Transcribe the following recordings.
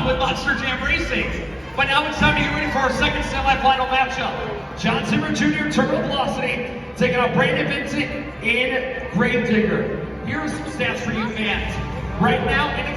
with Monster Jam Racing. But now it's time to get ready for our second semi-final matchup. John Zimmer Jr. Terminal Velocity taking on Brandon Vincent in Gravedigger. Here are some stats for you fans. Right now in the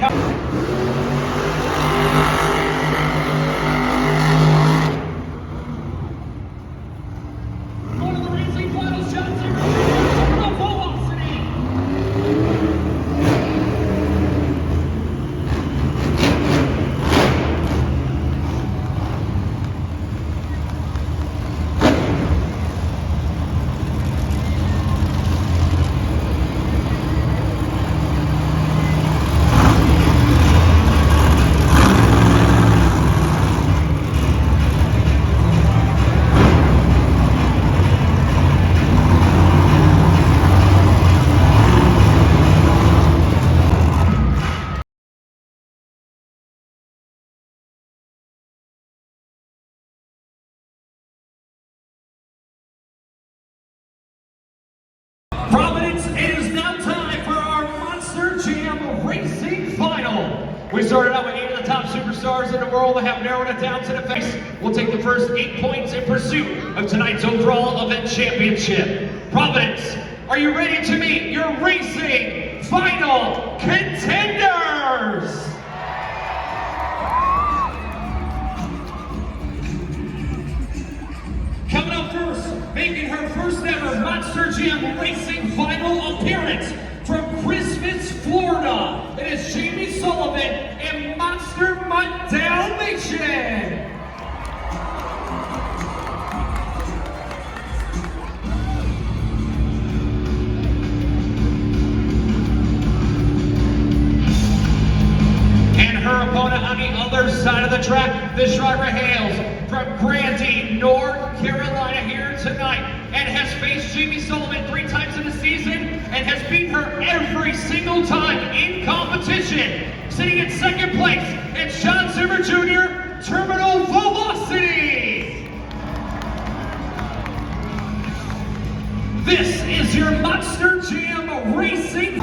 Providence, it is now time for our Monster Jam Racing Final. We started out with 8 of the top superstars in the world and have narrowed it down to the face. We'll take the first 8 points in pursuit of tonight's overall event championship. Providence, are you ready to meet your racing final contenders? Coming up first, making her first ever Monster Jam Racing Final appearance from Christmas, Florida. It is Jamie Sullivan and Monster Dalmatian. And her opponent on the other side of the track, this driver hails from Grandie, North Carolina here tonight and has faced Jamie Sullivan 3 times in the season and has beat her every single time in competition. Sitting in second place, it's John Zimmer Jr., Terminal Velocity. This is your Monster Jam Racing.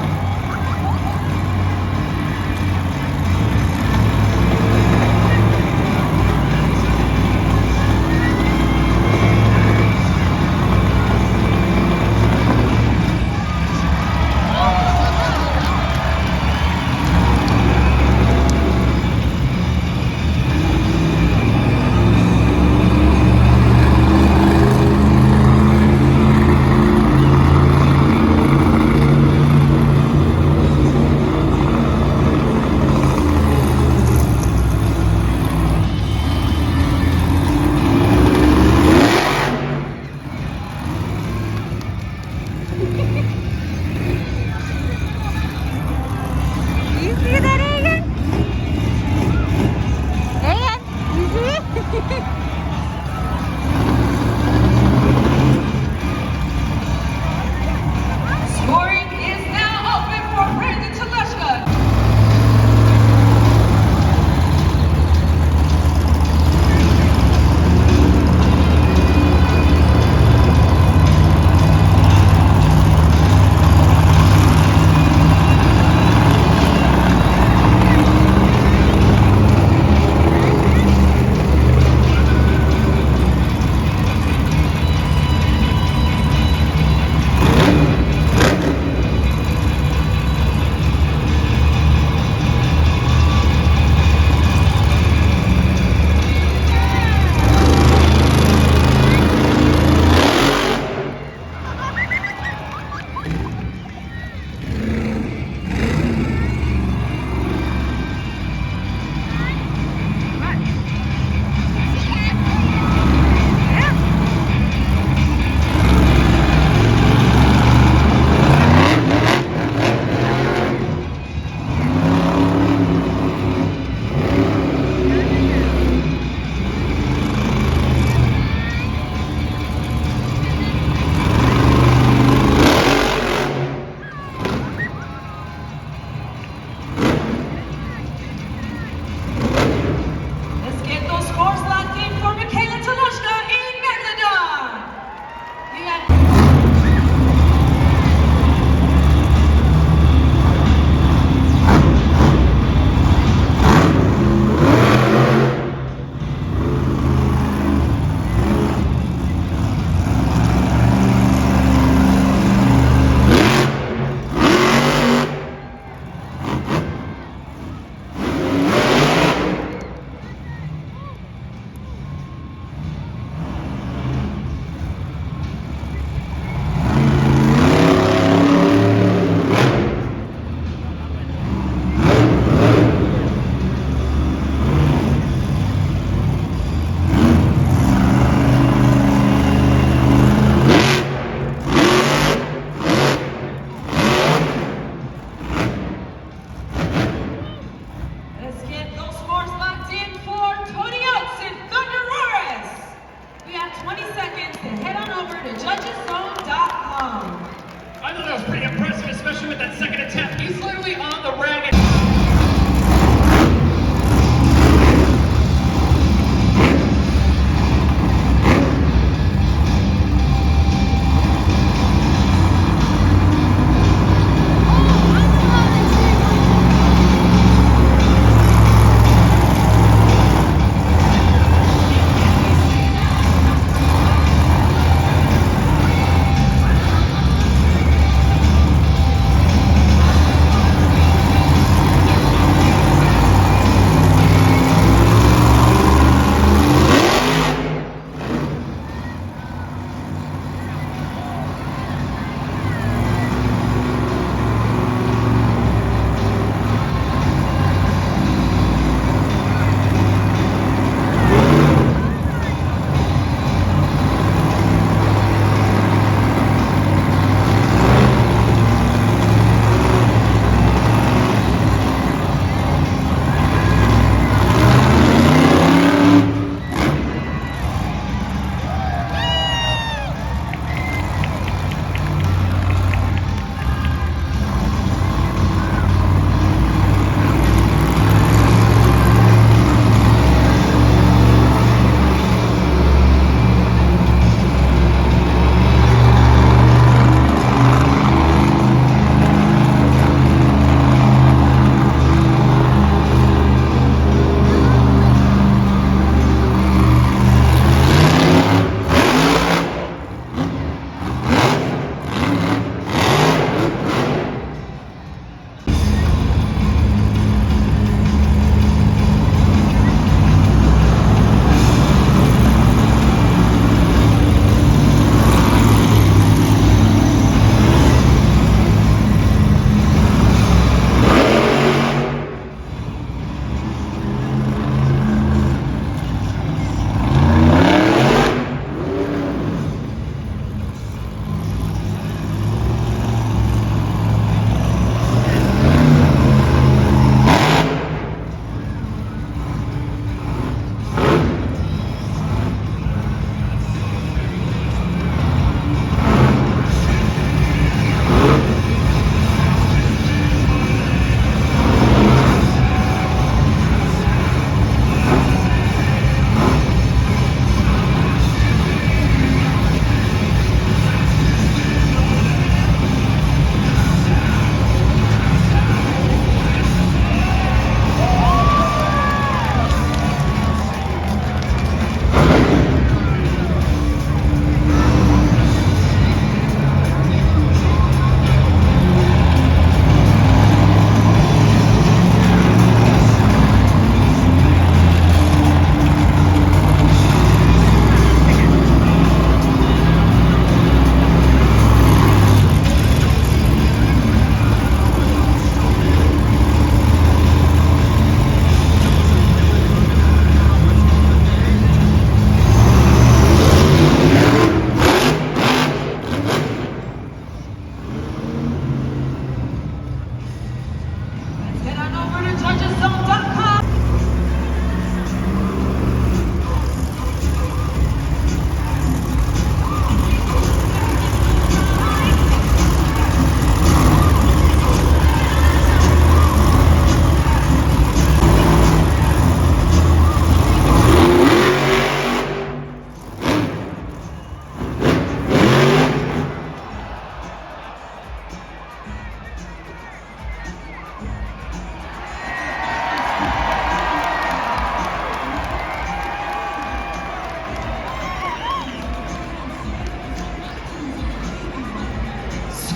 pretty impressive, especially with that second attempt. He's literally on the rag.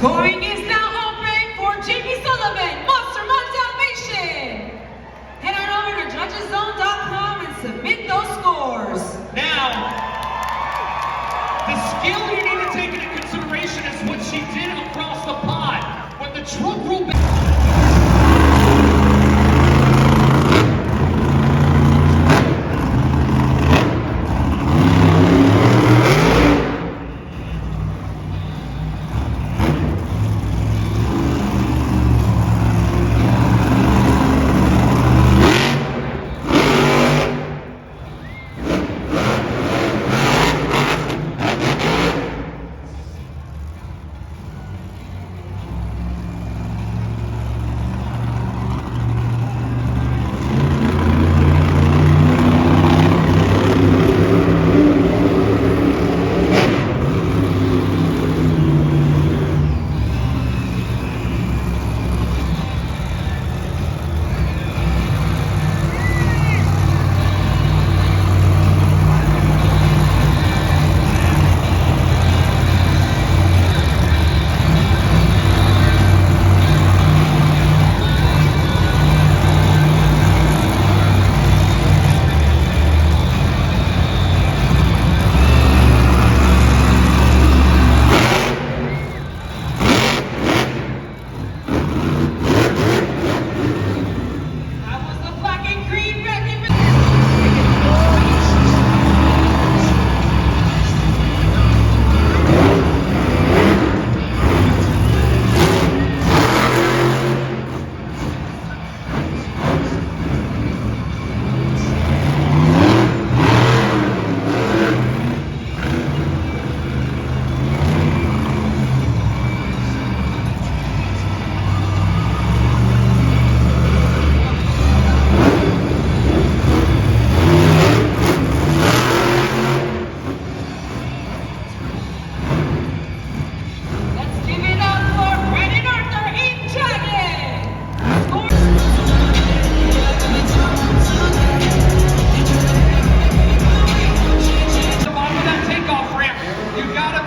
Scoring is now open for JP Sullivan, monsterjam. Head on over to judgeszone.com and submit those scores. Now, the skill you need to take into consideration is what she did across the pond. When the truck rolled back.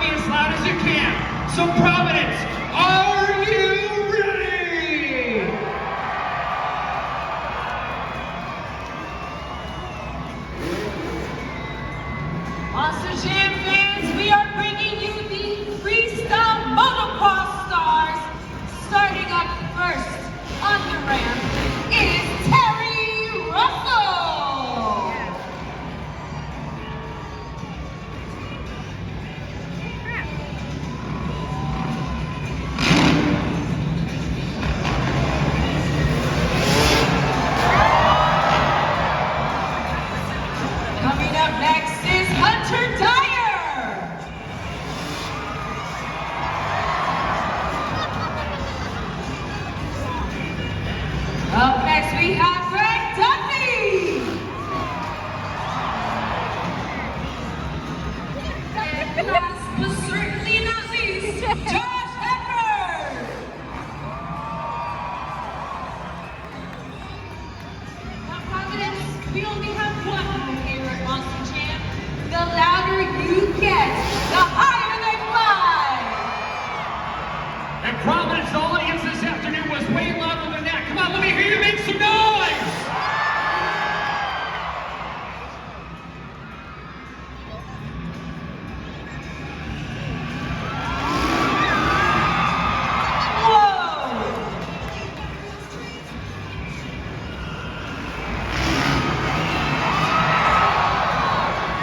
me as loud as you can. So Providence, are you ready? Monster Jam fans, we are bringing you the freestyle motocross stars. Starting up first on the ramp is Terry Russell. Coming up next is Hunter Dyer. Up next we have Greg Duffy. And last but certainly not least, Josh Edwards. Now Providence, we only have one rule here at Monster Jam. The louder you get, the higher they fly. And Providence, the audience this afternoon was way louder than that. Come on, let me hear you make some noise! Whoa!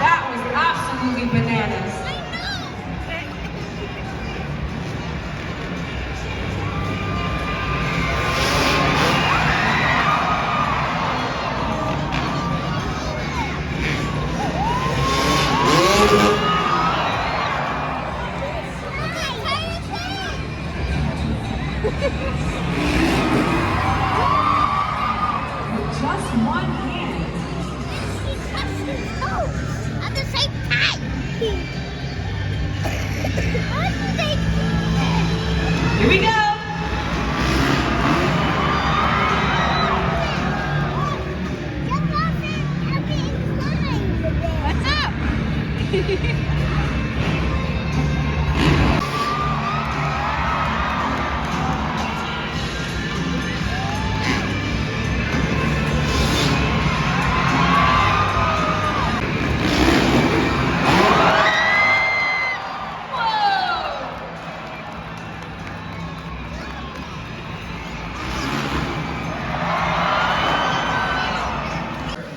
That was absolutely bananas. With just one hand. Oh, at the same time. Here we go. What's up?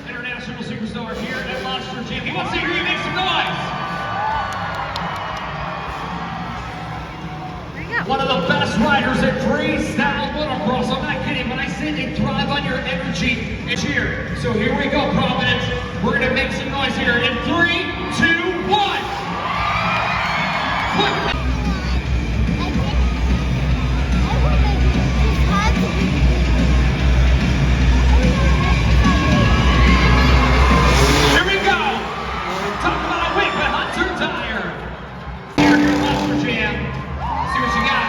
International superstar here at Monster Jam. He wants to hear you make some noise! One of the best riders at freestyle motocross. I'm not kidding when I say they thrive on your energy. It's here. So here we go, Providence. We're gonna make some noise here in 3, 2, 1. Quick. Here we go. Talk about a week with Hunter Dyer. Here at Monster Jam. See what you got.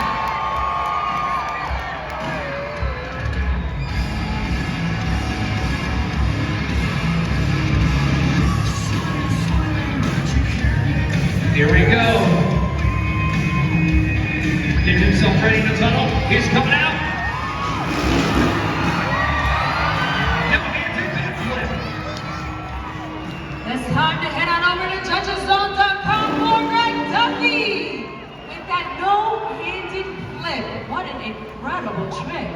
Here we go. Getting himself ready to tunnel. He's coming out. Now handed backflip. It's time to head on over to judgeszone.com for Greg Duffy. With that no-handed flip. What an incredible trick.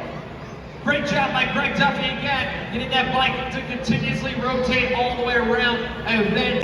Great job by Greg Duffy again, getting that bike to continuously rotate all the way around and then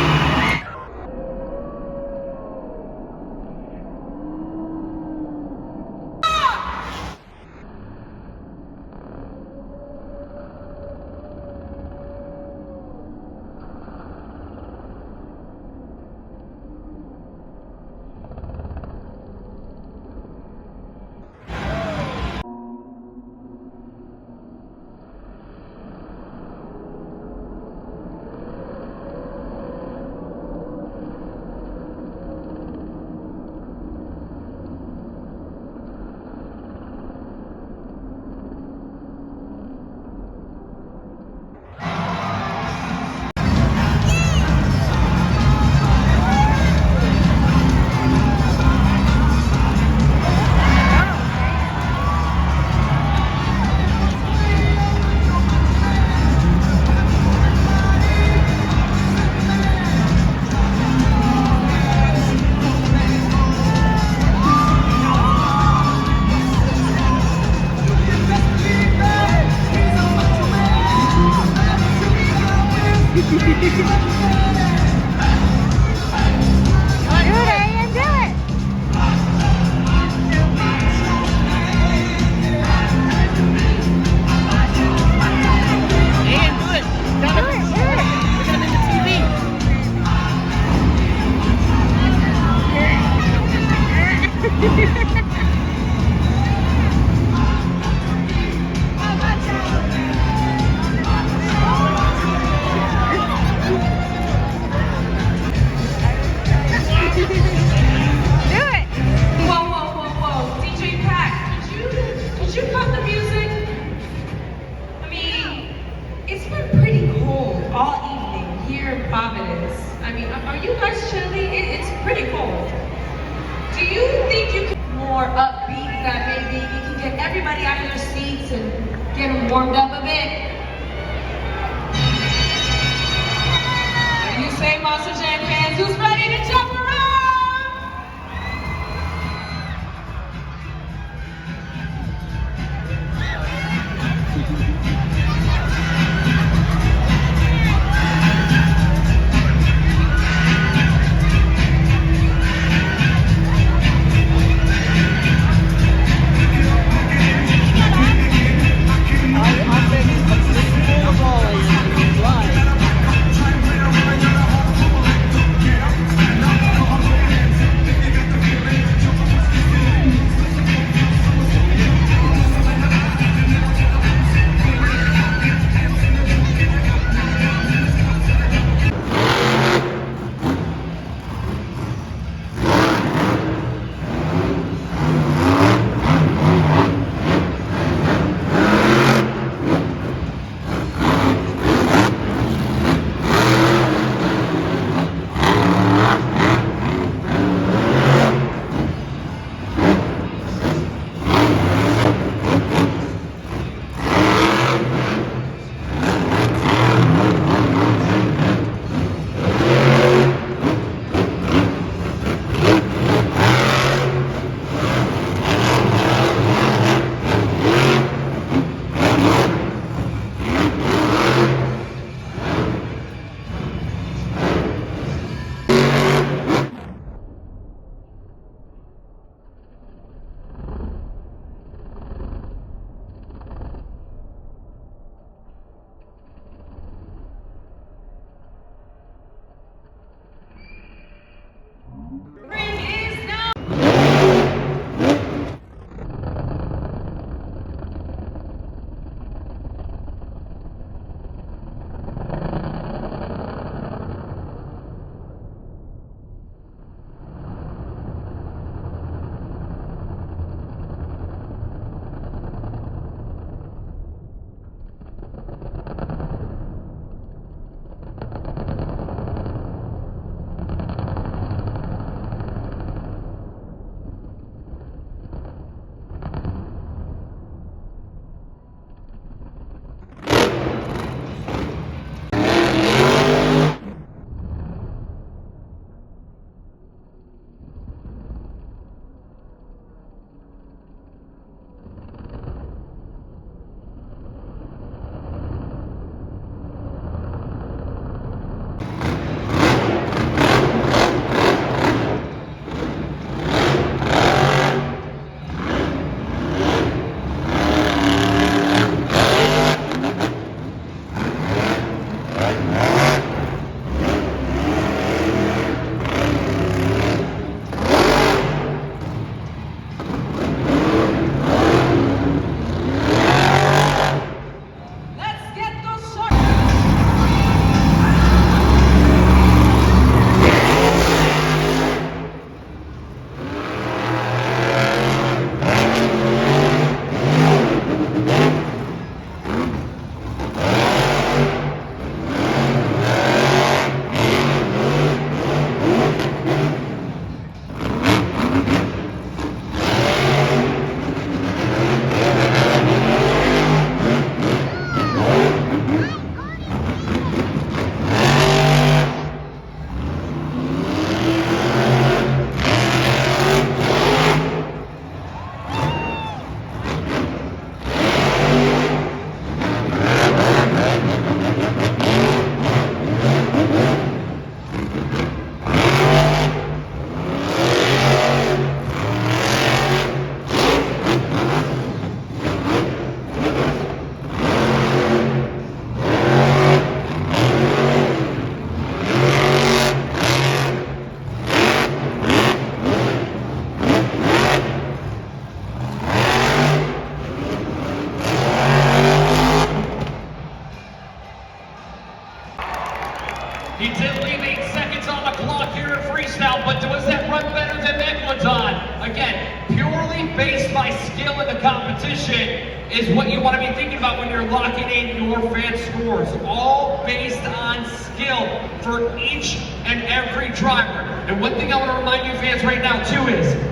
Ian, do it. Ian, do it. Do it, do it. Look at him in the Do it. Whoa, whoa, whoa, whoa. DJ Pack, did you cut the music? I mean, it's been pretty cold all evening here in Providence. I mean, are you guys chilly? It's pretty cold. Do you think you can more upbeat that maybe you can get everybody out of their seats and get them warmed up a bit? What do you say, Monster Jam fans? Who's ready to jump around? competition is what you want to be thinking about when you're locking in your fan scores, all based on skill for each and every driver. And one thing I want to remind you fans right now too is,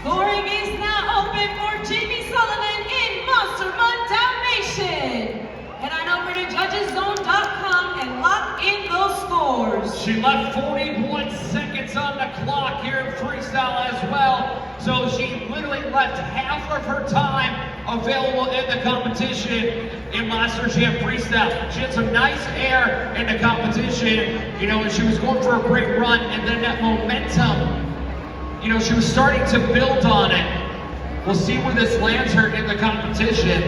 Scoring is now open for Jamie Sullivan in Dalmatian. Head on over to judgeszone.com and lock in those scores. she left 41 seconds on the clock here in freestyle as well. So she literally left half of her time available in the competition in monsterjam freestyle. She had some nice air in the competition, you know, and she was going for a great run, and then that momentum, you know, she was starting to build on it. We'll see where this lands her in the competition.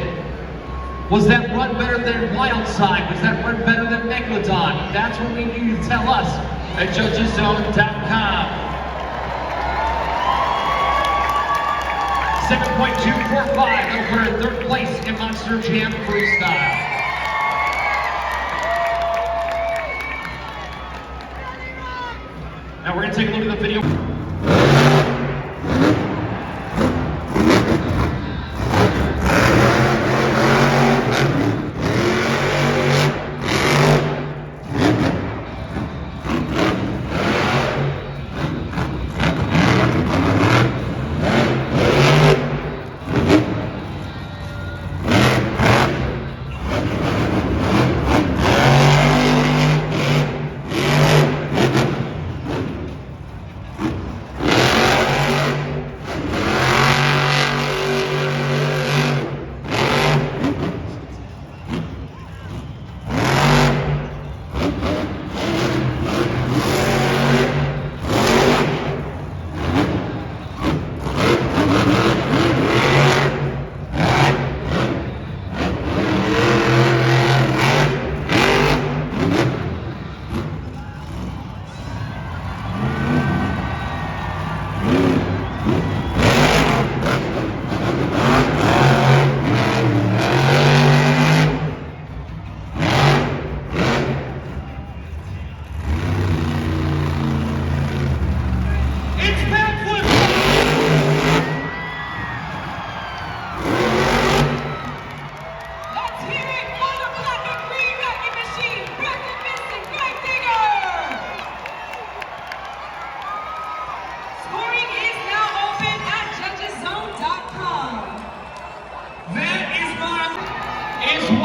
Was that run better than Wildside? Was that run better than Megalodon? That's what we need you to tell us at judgeszone.com. 7.245 over in third place in monsterjam freestyle. Now we're going to take a look at the video.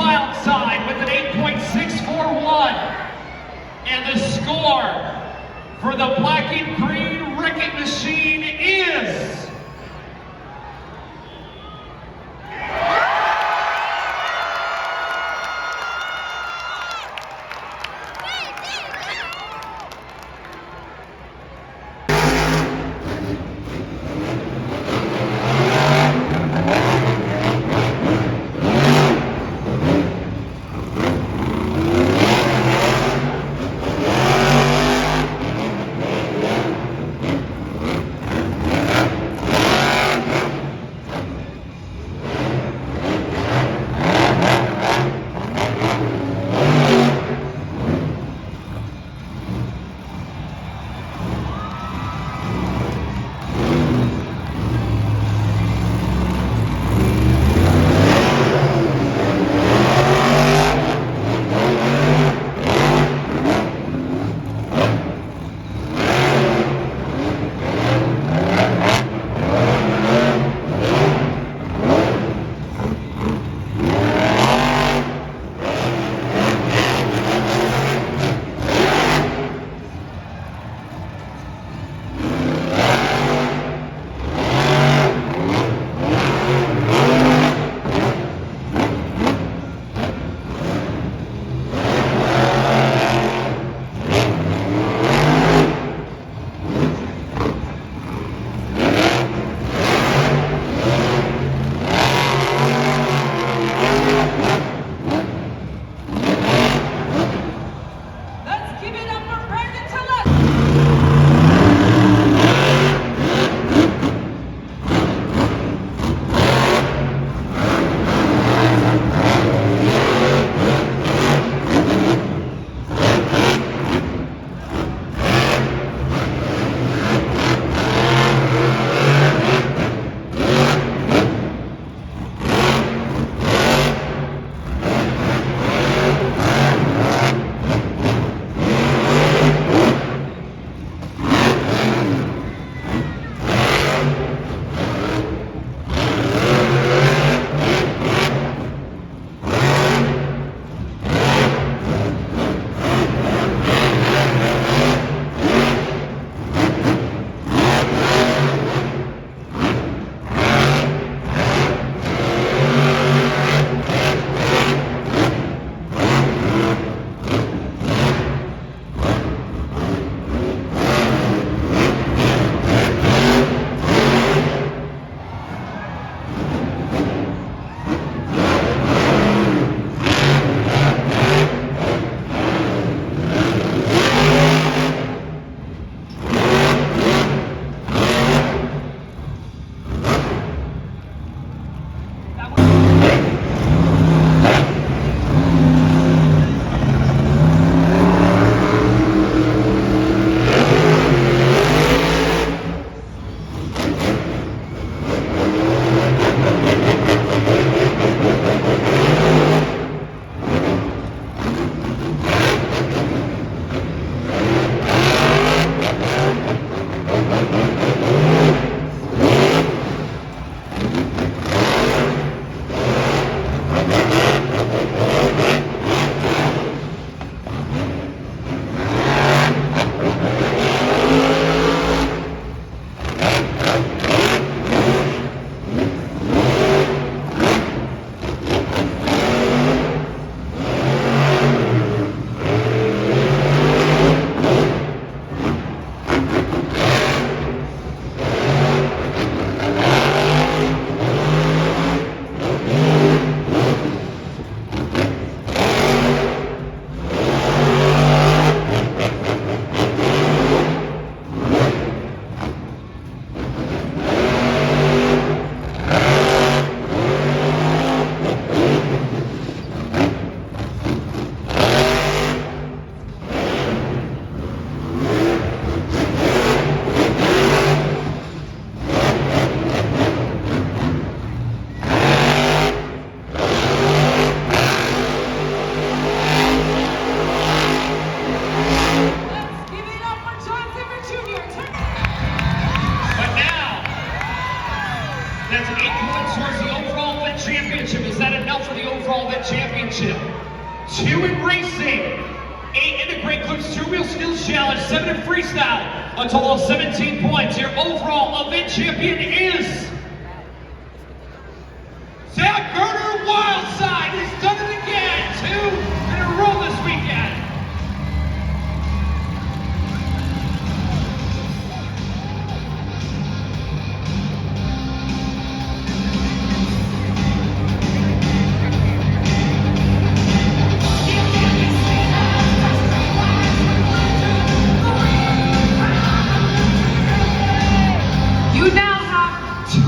Wildside with an 8.641. And the score for the black and green wrecking machine is... headed towards the overall event championship. Is that enough for the overall event championship? 2 in racing, 8 in the Great Clips 2-wheel skills challenge, 7 in freestyle, a total of 17 points. Your overall event champion is Zach Gerner Wildside. He's done it again, 2 in a row this weekend. You now have 2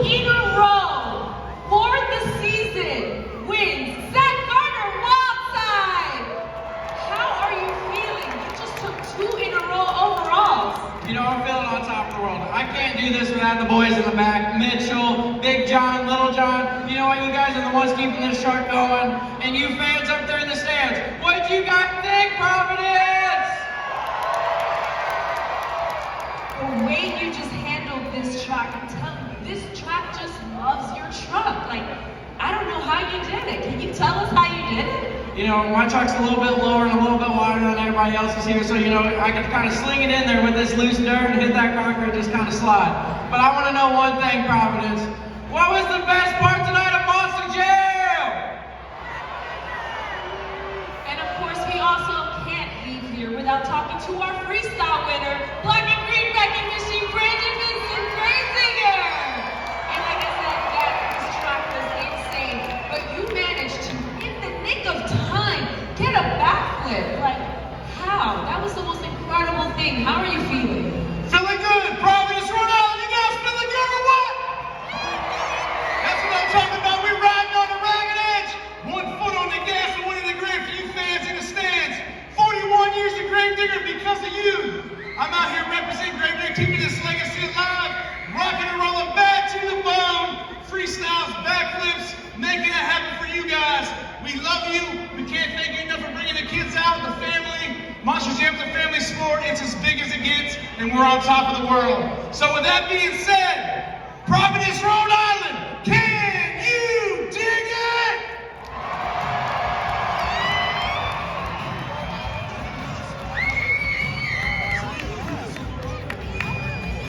in a row for the season wins. Zach Garner, Wildside. How are you feeling? You just took 2 in a row overalls. You know, I'm feeling on top of the world. I can't do this without the boys in the back. Mitchell, Big John, Little John. You know what? You guys are the ones keeping this shark going. And you fans up there in the stands, what you guys think, Providence? The way you just handled this track, I'm telling you, this track just loves your truck. Like, I don't know how you did it. Can you tell us how you did it? You know, my truck's a little bit lower and a little bit wider than everybody else's here, so you know, I can kind of sling it in there with this loose dirt and hit that concrete, just kind of slide. But I want to know one thing, Providence. What was the best part tonight of monsterjam? And of course, we also can't leave here without talking to our freestyle winner, Black and Green recognition, Brandon Vincent Brandsinger. And like I said, that this track was insane, but you managed to, in the nick of time, get a backflip. Like, how? That was the most incredible thing. How are you feeling? Feeling good, Providence, Rhode Island. You guys feeling good or what? That's what I'm talking about. We're riding on the ragged edge. 1 foot on the gas and 1 in the grave for you fans in the stands. 41 years of Gravedigger because of you. I'm out here representing Gravedigger, keeping this legacy alive, rocking and rolling back to the bone, freestyles, backflips, making it happen for you guys. We love you. We can't thank you enough for bringing the kids out, the family. monsterjam's a family sport. It's as big as it gets, and we're on top of the world. So with that being said, Providence, Rhode Island, King